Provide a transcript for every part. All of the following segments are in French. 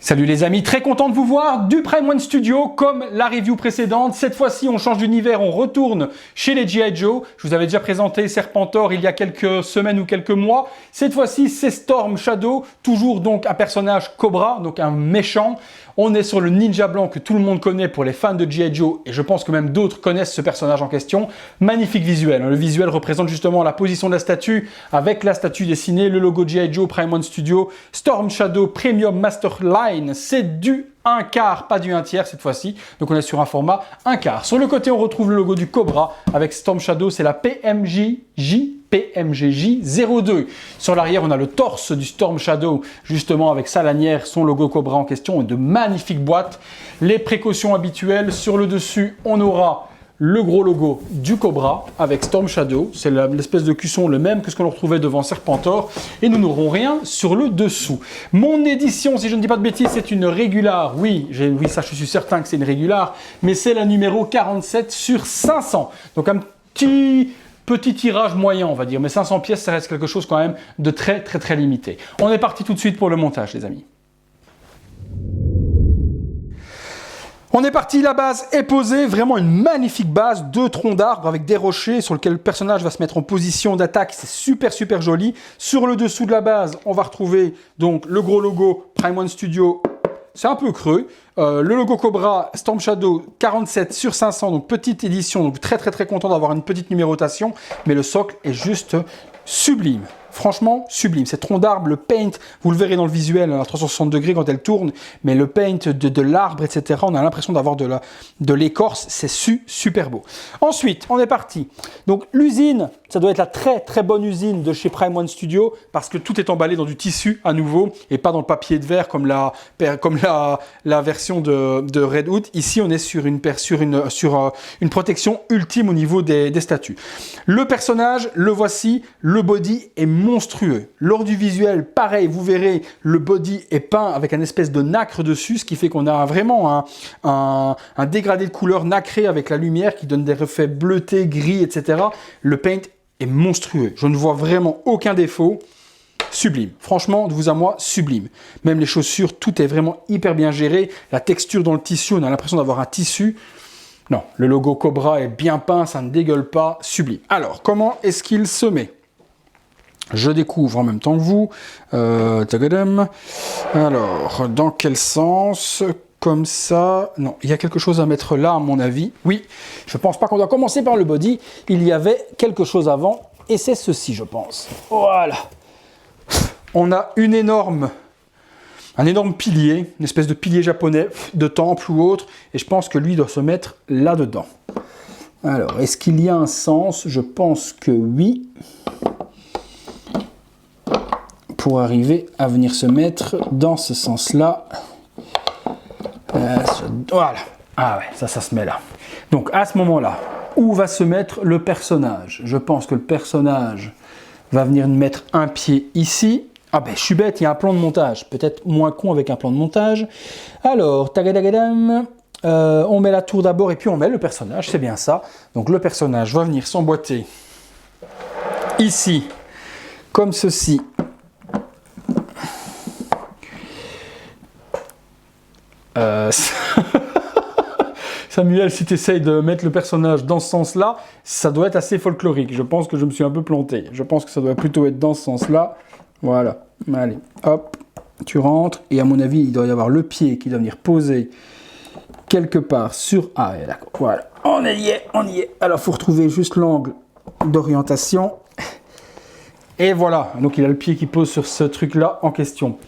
Salut les amis, très content de vous voir du Prime One Studio comme la review précédente. Cette fois-ci, on change d'univers, on retourne chez les G.I. Joe. Je vous avais déjà présenté Serpentor il y a quelques semaines ou quelques mois. Cette fois-ci, c'est Storm Shadow, toujours donc un personnage Cobra, donc un méchant. On est sur le ninja blanc que tout le monde connaît pour les fans de G.I. Joe et je pense que même d'autres connaissent ce personnage en question. Magnifique visuel. Le visuel représente justement la position de la statue avec la statue dessinée, le logo G.I. Joe Prime One Studio, Storm Shadow Premium Master Line. C'est du 1/4, pas du 1/3 cette fois-ci. Donc on est sur un format 1/4. Sur le côté, on retrouve le logo du Cobra avec Storm Shadow, c'est la PMJJ02. Sur l'arrière, on a le torse du Storm Shadow, justement avec sa lanière, son logo Cobra en question et de magnifiques boîtes. Les précautions habituelles, sur le dessus, on aura le gros logo du Cobra avec Storm Shadow. C'est l'espèce de cuisson, le même que ce qu'on retrouvait devant Serpentor. Et nous n'aurons rien sur le dessous. Mon édition, si je ne dis pas de bêtises, c'est une régulière. Oui, ça je suis certain que c'est une régulière. Mais c'est la numéro 47 sur 500. Donc un petit tirage moyen, on va dire. Mais 500 pièces, ça reste quelque chose quand même de très limité. On est parti tout de suite pour le montage, les amis. On est parti, la base est posée, vraiment une magnifique base, 2 troncs d'arbres avec des rochers sur lesquels le personnage va se mettre en position d'attaque, c'est super joli. Sur le dessous de la base, on va retrouver donc le gros logo Prime One Studio, c'est un peu creux. Le logo Cobra Storm Shadow 47 sur 500, donc petite édition, donc très content d'avoir une petite numérotation, mais le socle est juste sublime. Franchement, sublime. Ces troncs d'arbre, le paint, vous le verrez dans le visuel à 360 degrés quand elle tourne, mais le paint de l'arbre, etc., on a l'impression d'avoir de l'écorce, c'est super beau. Ensuite, on est parti. Donc l'usine, ça doit être la très bonne usine de chez Prime One Studio, parce que tout est emballé dans du tissu à nouveau, et pas dans le papier de verre comme la version de Red Hood. Ici, on est sur une protection ultime au niveau des statues. Le personnage, le voici, le body est monstrueux. Lors du visuel, pareil, vous verrez, le body est peint avec un espèce de nacre dessus, ce qui fait qu'on a vraiment un dégradé de couleur nacré avec la lumière qui donne des reflets bleutés, gris, etc. Le paint est monstrueux. Je ne vois vraiment aucun défaut. Sublime. Franchement, de vous à moi, sublime. Même les chaussures, tout est vraiment hyper bien géré. La texture dans le tissu, on a l'impression d'avoir un tissu. Non, le logo Cobra est bien peint, ça ne dégueule pas. Sublime. Alors, comment est-ce qu'il se met ? Je découvre en même temps que vous. Alors, dans quel sens ? Comme ça. Non, il y a quelque chose à mettre là, à mon avis. Oui, je pense pas qu'on doit commencer par le body. Il y avait quelque chose avant, et c'est ceci, je pense. Voilà. On a un énorme pilier, une espèce de pilier japonais, de temple ou autre, et je pense que lui doit se mettre là-dedans. Alors, est-ce qu'il y a un sens ? Je pense que oui. Pour arriver à venir se mettre dans ce sens-là. Voilà. Ah ouais, ça se met là. Donc à ce moment-là, où va se mettre le personnage ? Je pense que le personnage va venir mettre un pied ici. Ah ben je suis bête, il y a un plan de montage. Peut-être moins con avec un plan de montage. Alors, tagadam. On met la tour d'abord et puis on met le personnage, c'est bien ça. Donc le personnage va venir s'emboîter ici, comme ceci. Samuel, si tu essayes de mettre le personnage dans ce sens-là, ça doit être assez folklorique. Je pense que je me suis un peu planté. Je pense que ça doit plutôt être dans ce sens-là. Voilà. Allez, hop, tu rentres. Et à mon avis, il doit y avoir le pied qui doit venir poser quelque part sur... Ah, d'accord. Voilà. On y est. Alors, il faut retrouver juste l'angle d'orientation. Et voilà. Donc, il a le pied qui pose sur ce truc-là en question.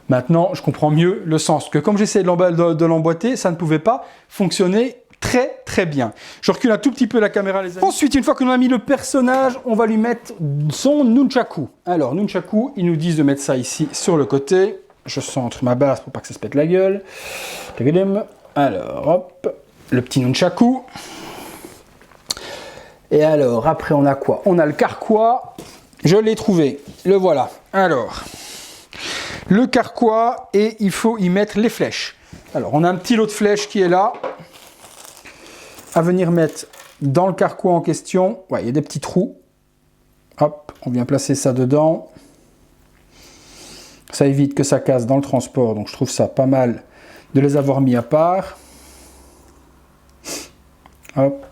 Maintenant, je comprends mieux le sens. Que comme j'essaie de l'emboîter, ça ne pouvait pas fonctionner très bien. Je recule un tout petit peu la caméra, les amis. Ensuite, une fois que l'on a mis le personnage, on va lui mettre son nunchaku. Alors, nunchaku, ils nous disent de mettre ça ici sur le côté. Je centre ma base pour pas que ça se pète la gueule. Alors, hop, le petit nunchaku. Et alors, après, on a quoi ? On a le carquois. Je l'ai trouvé. Le voilà. Alors... le carquois et il faut y mettre les flèches. Alors on a un petit lot de flèches qui est là à venir mettre dans le carquois en question. Ouais, il y a des petits trous. Hop, on vient placer ça dedans. Ça évite que ça casse dans le transport, donc je trouve ça pas mal de les avoir mis à part. Hop.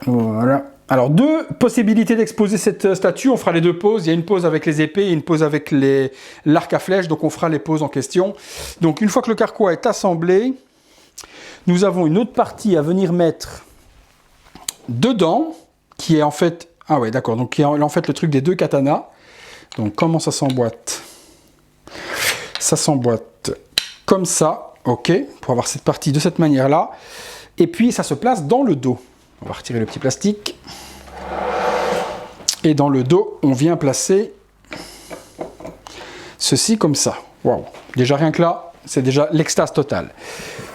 Voilà. Alors, deux possibilités d'exposer cette statue. On fera les deux poses. Il y a une pose avec les épées et une pose avec l'arc à flèche. Donc, on fera les poses en question. Donc, une fois que le carquois est assemblé, nous avons une autre partie à venir mettre dedans, qui est en fait... Ah ouais, d'accord. Donc, qui est en fait le truc des deux katanas. Donc, comment ça s'emboîte? Ça s'emboîte comme ça. OK. Pour avoir cette partie de cette manière-là. Et puis, ça se place dans le dos. On va retirer le petit plastique. Et dans le dos, on vient placer ceci comme ça. Waouh! Déjà rien que là, c'est déjà l'extase totale.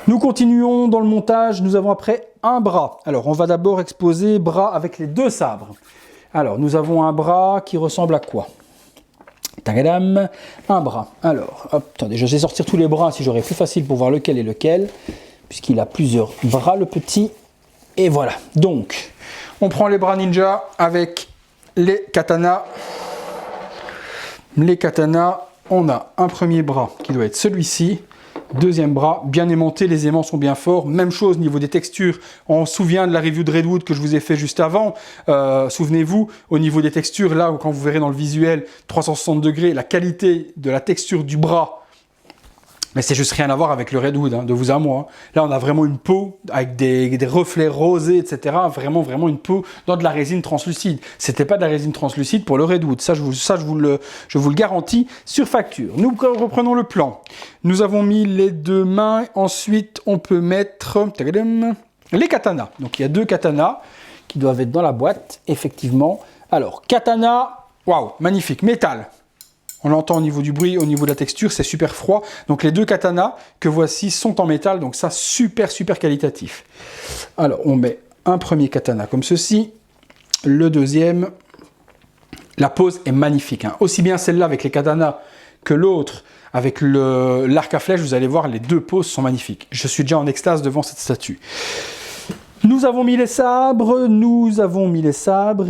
Nous continuons dans le montage. Nous avons après un bras. Alors, on va d'abord exposer bras avec les deux sabres. Alors, nous avons un bras qui ressemble à quoi? Tagadam, un bras. Alors, hop, attendez, je vais sortir tous les bras si j'aurais plus facile pour voir lequel est lequel, puisqu'il a plusieurs bras, le petit. Et voilà. Donc, on prend les bras ninja avec les katanas. Les katanas, on a un premier bras qui doit être celui-ci. Deuxième bras, bien aimanté, les aimants sont bien forts. Même chose au niveau des textures. On se souvient de la review de Redwood que je vous ai fait juste avant. Souvenez-vous, au niveau des textures, là, quand vous verrez dans le visuel 360 degrés, la qualité de la texture du bras, mais c'est juste rien à voir avec le Redwood, hein, de vous à moi. Hein. Là, on a vraiment une peau avec des reflets rosés, etc. Vraiment une peau dans de la résine translucide. C'était pas de la résine translucide pour le Redwood. Ça, je vous le garantis sur facture. Nous reprenons le plan. Nous avons mis les deux mains. Ensuite, on peut mettre les katanas. Donc, il y a deux katanas qui doivent être dans la boîte, effectivement. Alors, katana, waouh, magnifique, métal. On l'entend au niveau du bruit, au niveau de la texture, c'est super froid. Donc les deux katanas que voici sont en métal, donc ça, super qualitatif. Alors, on met un premier katana comme ceci. Le deuxième, la pose est magnifique. Hein. Aussi bien celle-là avec les katanas que l'autre avec l'arc à flèche, vous allez voir, les deux poses sont magnifiques. Je suis déjà en extase devant cette statue. Nous avons mis les sabres,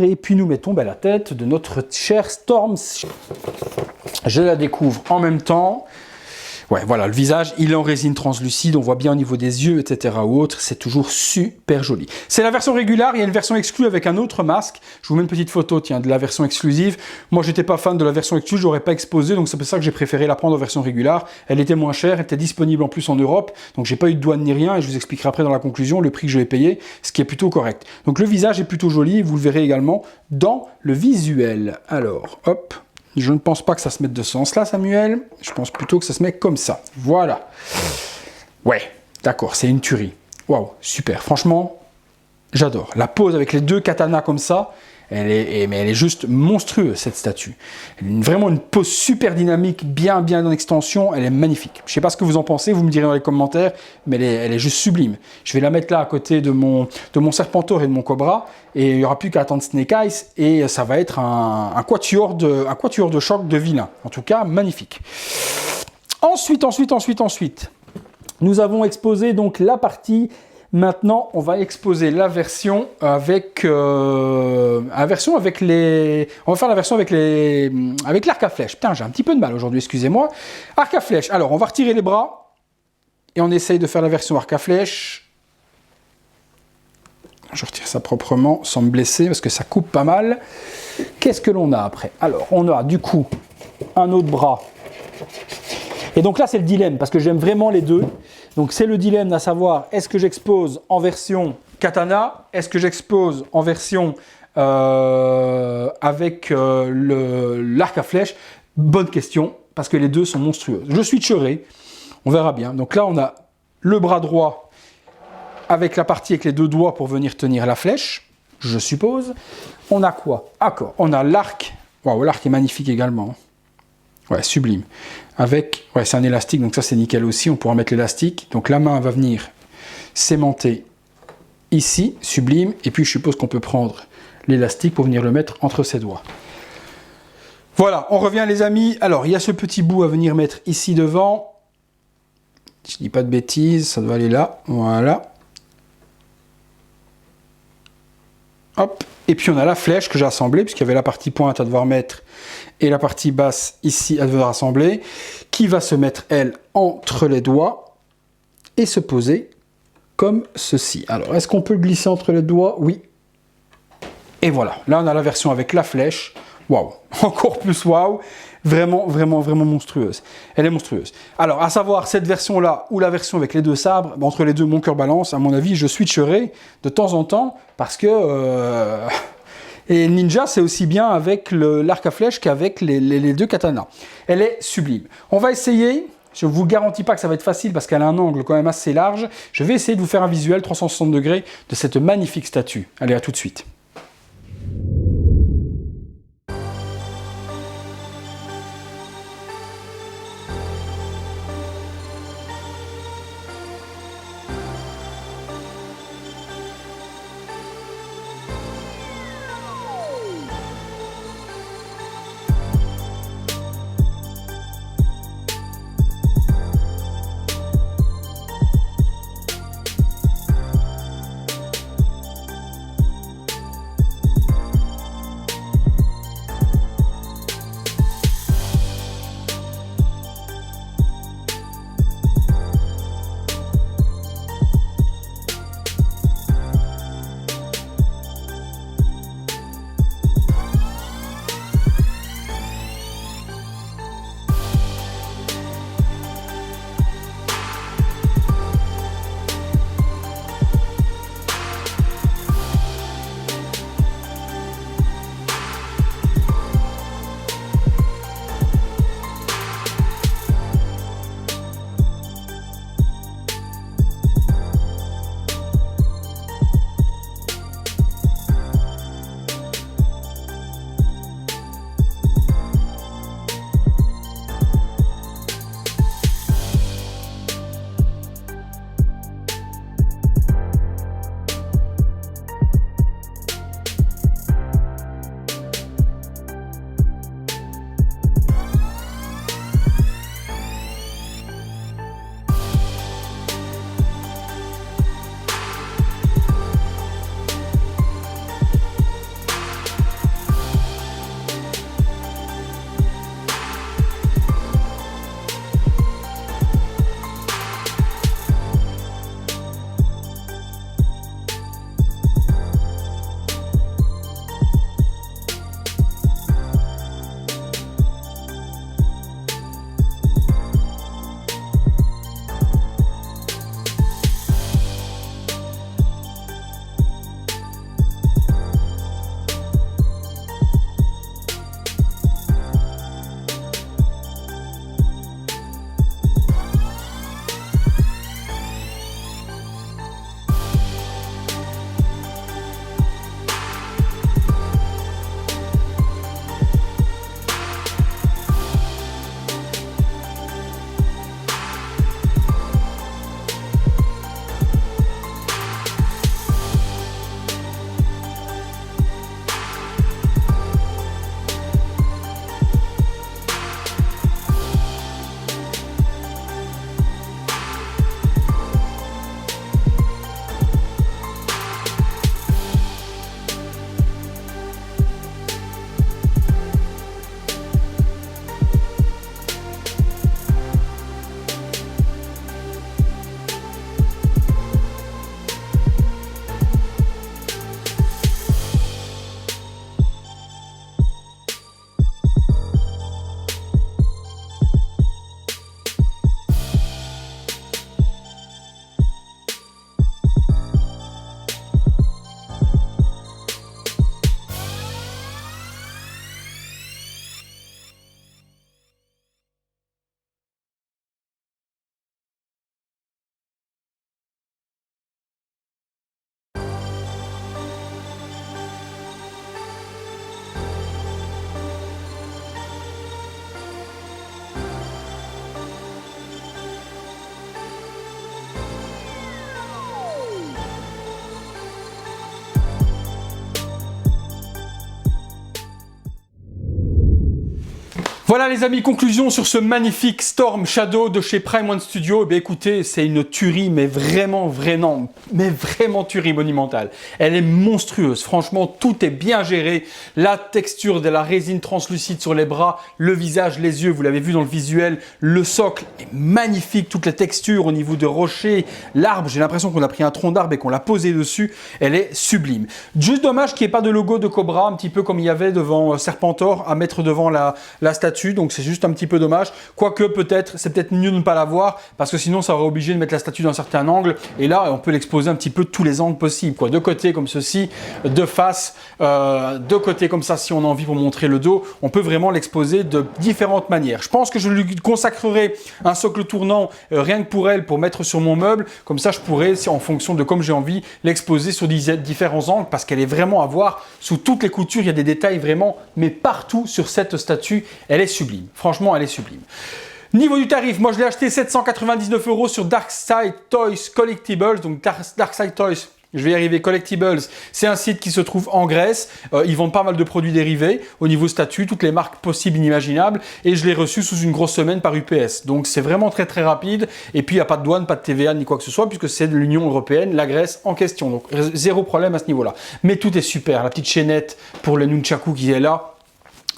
et puis nous mettons la tête de notre cher Storm. Je la découvre en même temps. Ouais, voilà, le visage, il est en résine translucide, on voit bien au niveau des yeux, etc. ou autre, c'est toujours super joli. C'est la version régulière, il y a une version exclue avec un autre masque. Je vous mets une petite photo, tiens, de la version exclusive. Moi, j'étais pas fan de la version exclusive, je l'aurais pas exposé, donc c'est pour ça que j'ai préféré la prendre en version régulière. Elle était moins chère, elle était disponible en plus en Europe, donc j'ai pas eu de douane ni rien, et je vous expliquerai après dans la conclusion le prix que je vais payer, ce qui est plutôt correct. Donc le visage est plutôt joli, vous le verrez également dans le visuel. Alors, hop. Je ne pense pas que ça se mette de ce sens-là, Samuel. Je pense plutôt que ça se met comme ça. Voilà. Ouais, d'accord, c'est une tuerie. Waouh, super. Franchement, j'adore. La pose avec les deux katanas comme ça, elle est juste monstrueuse, cette statue. Vraiment une pose super dynamique, bien en extension. Elle est magnifique. Je ne sais pas ce que vous en pensez, vous me direz dans les commentaires, mais elle est juste sublime. Je vais la mettre là à côté de mon Serpentor et de mon Cobra, et il n'y aura plus qu'à attendre Snake Eyes, et ça va être un quatuor de choc de vilain. En tout cas, magnifique. Ensuite, nous avons exposé donc la partie. Maintenant, on va exposer la version avec On va faire la version avec l'arc à flèche. Putain, j'ai un petit peu de mal aujourd'hui, excusez-moi. Arc à flèche. Alors, on va retirer les bras et on essaye de faire la version arc à flèche. Je retire ça proprement sans me blesser parce que ça coupe pas mal. Qu'est-ce que l'on a après? Alors, on a du coup un autre bras. Et donc là, c'est le dilemme, parce que j'aime vraiment les deux. Donc c'est le dilemme à savoir, est-ce que j'expose en version katana? Est-ce que j'expose en version avec l'arc à flèche? Bonne question, parce que les deux sont monstrueux. Je switcherai, on verra bien. Donc là, on a le bras droit avec la partie avec les deux doigts pour venir tenir la flèche, je suppose. On a quoi? D'accord, on a l'arc. Waouh, l'arc est magnifique également. Ouais, sublime. Avec, ouais, c'est un élastique, donc ça c'est nickel aussi. On pourra mettre l'élastique. Donc la main va venir s'aimanter ici, sublime. Et puis je suppose qu'on peut prendre l'élastique pour venir le mettre entre ses doigts. Voilà, on revient les amis. Alors, il y a ce petit bout à venir mettre ici devant. Je dis pas de bêtises, ça doit aller là. Voilà. Hop. Et puis on a la flèche que j'ai assemblée, puisqu'il y avait la partie pointe à devoir mettre et la partie basse ici à devoir assembler, qui va se mettre, elle, entre les doigts et se poser comme ceci. Alors, est-ce qu'on peut le glisser entre les doigts? Oui. Et voilà. Là, on a la version avec la flèche. Waouh. Encore plus waouh. Vraiment, vraiment, vraiment monstrueuse. Elle est monstrueuse. Alors, à savoir, cette version-là ou la version avec les deux sabres, entre les deux, mon cœur balance. À mon avis, je switcherai de temps en temps parce que... Et Ninja, c'est aussi bien avec l'arc à flèche qu'avec les deux katanas. Elle est sublime. On va essayer. Je ne vous garantis pas que ça va être facile parce qu'elle a un angle quand même assez large. Je vais essayer de vous faire un visuel 360 degrés de cette magnifique statue. Allez, à tout de suite. Voilà les amis, conclusion sur ce magnifique Storm Shadow de chez Prime One Studio. Eh bien, écoutez, c'est une tuerie, mais vraiment tuerie monumentale. Elle est monstrueuse, franchement, tout est bien géré. La texture de la résine translucide sur les bras, le visage, les yeux, vous l'avez vu dans le visuel. Le socle est magnifique, toute la texture au niveau de rocher, l'arbre, j'ai l'impression qu'on a pris un tronc d'arbre et qu'on l'a posé dessus. Elle est sublime. Juste dommage qu'il n'y ait pas de logo de Cobra, un petit peu comme il y avait devant Serpentor, à mettre devant la statue. Donc c'est juste un petit peu dommage, quoique c'est peut-être mieux de ne pas l'avoir parce que sinon ça aurait obligé de mettre la statue dans un certain angle et là on peut l'exposer un petit peu de tous les angles possibles, quoi. De côté comme ceci, de face, de côté comme ça si on a envie pour montrer le dos, on peut vraiment l'exposer de différentes manières. Je pense que je lui consacrerai un socle tournant rien que pour elle, pour mettre sur mon meuble, comme ça je pourrais, en fonction de comme j'ai envie, l'exposer sur différents angles parce qu'elle est vraiment à voir sous toutes les coutures, il y a des détails vraiment, mais partout sur cette statue, elle est sublime. Franchement, elle est sublime. Niveau du tarif, moi je l'ai acheté 799 € sur Darkside Toys Collectibles. Donc Darkside Toys, je vais y arriver, Collectibles, c'est un site qui se trouve en Grèce. Ils vendent pas mal de produits dérivés au niveau statut, toutes les marques possibles, inimaginables. Et je l'ai reçu sous une grosse semaine par UPS. Donc c'est vraiment très rapide. Et puis il n'y a pas de douane, pas de TVA ni quoi que ce soit, puisque c'est de l'Union Européenne, la Grèce en question. Donc zéro problème à ce niveau-là. Mais tout est super. La petite chaînette pour le nunchaku qui est là.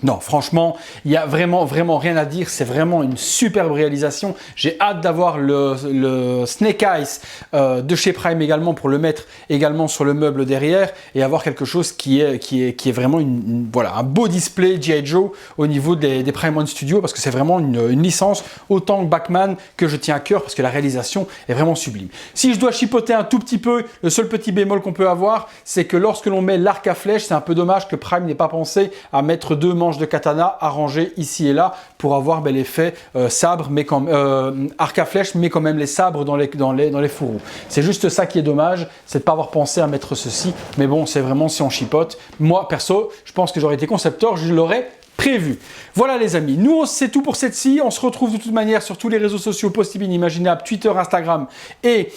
Non, franchement, il n'y a vraiment rien à dire. C'est vraiment une superbe réalisation. J'ai hâte d'avoir le Snake Eyes de chez Prime également pour le mettre également sur le meuble derrière et avoir quelque chose qui est vraiment voilà, un beau display G.I. Joe au niveau des Prime One Studio parce que c'est vraiment une licence autant que Batman que je tiens à cœur parce que la réalisation est vraiment sublime. Si je dois chipoter un tout petit peu, le seul petit bémol qu'on peut avoir, c'est que lorsque l'on met l'arc à flèche, c'est un peu dommage que Prime n'ait pas pensé à mettre deux manches de katana arrangées ici et là pour avoir l'effet sabre, mais arc à flèche, mais quand même les sabres dans les fourreaux. C'est juste ça qui est dommage, c'est de pas avoir pensé à mettre ceci. Mais bon, c'est vraiment si on chipote. Moi, perso, je pense que j'aurais été concepteur, je l'aurais prévu. Voilà les amis, nous c'est tout pour cette-ci. On se retrouve de toute manière sur tous les réseaux sociaux possibles, inimaginables, Twitter, Instagram et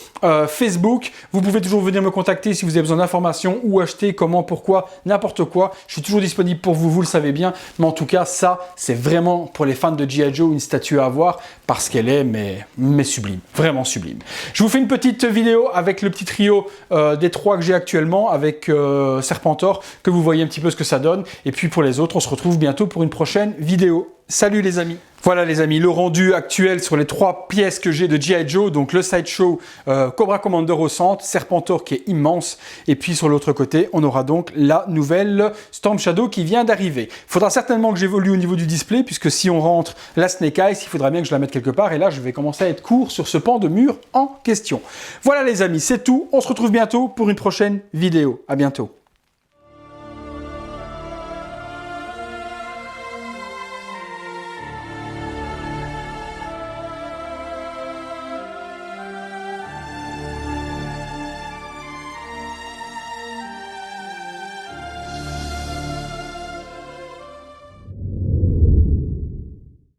Facebook. Vous pouvez toujours venir me contacter si vous avez besoin d'informations ou acheter, comment, pourquoi, n'importe quoi. Je suis toujours disponible pour vous, vous le savez bien. Mais en tout cas, ça, c'est vraiment pour les fans de G.I. Joe une statue à avoir parce qu'elle est mais sublime, vraiment sublime. Je vous fais une petite vidéo avec le petit trio des trois que j'ai actuellement avec Serpentor, que vous voyez un petit peu ce que ça donne. Et puis pour les autres, on se retrouve bientôt pour une prochaine vidéo. Salut les amis! Voilà les amis, le rendu actuel sur les trois pièces que j'ai de G.I. Joe, donc le Sideshow Cobra Commander au centre, Serpentor qui est immense, et puis sur l'autre côté, on aura donc la nouvelle Storm Shadow qui vient d'arriver. Il faudra certainement que j'évolue au niveau du display, puisque si on rentre la Snake Eyes, il faudra bien que je la mette quelque part, et là je vais commencer à être court sur ce pan de mur en question. Voilà les amis, c'est tout, on se retrouve bientôt pour une prochaine vidéo. À bientôt.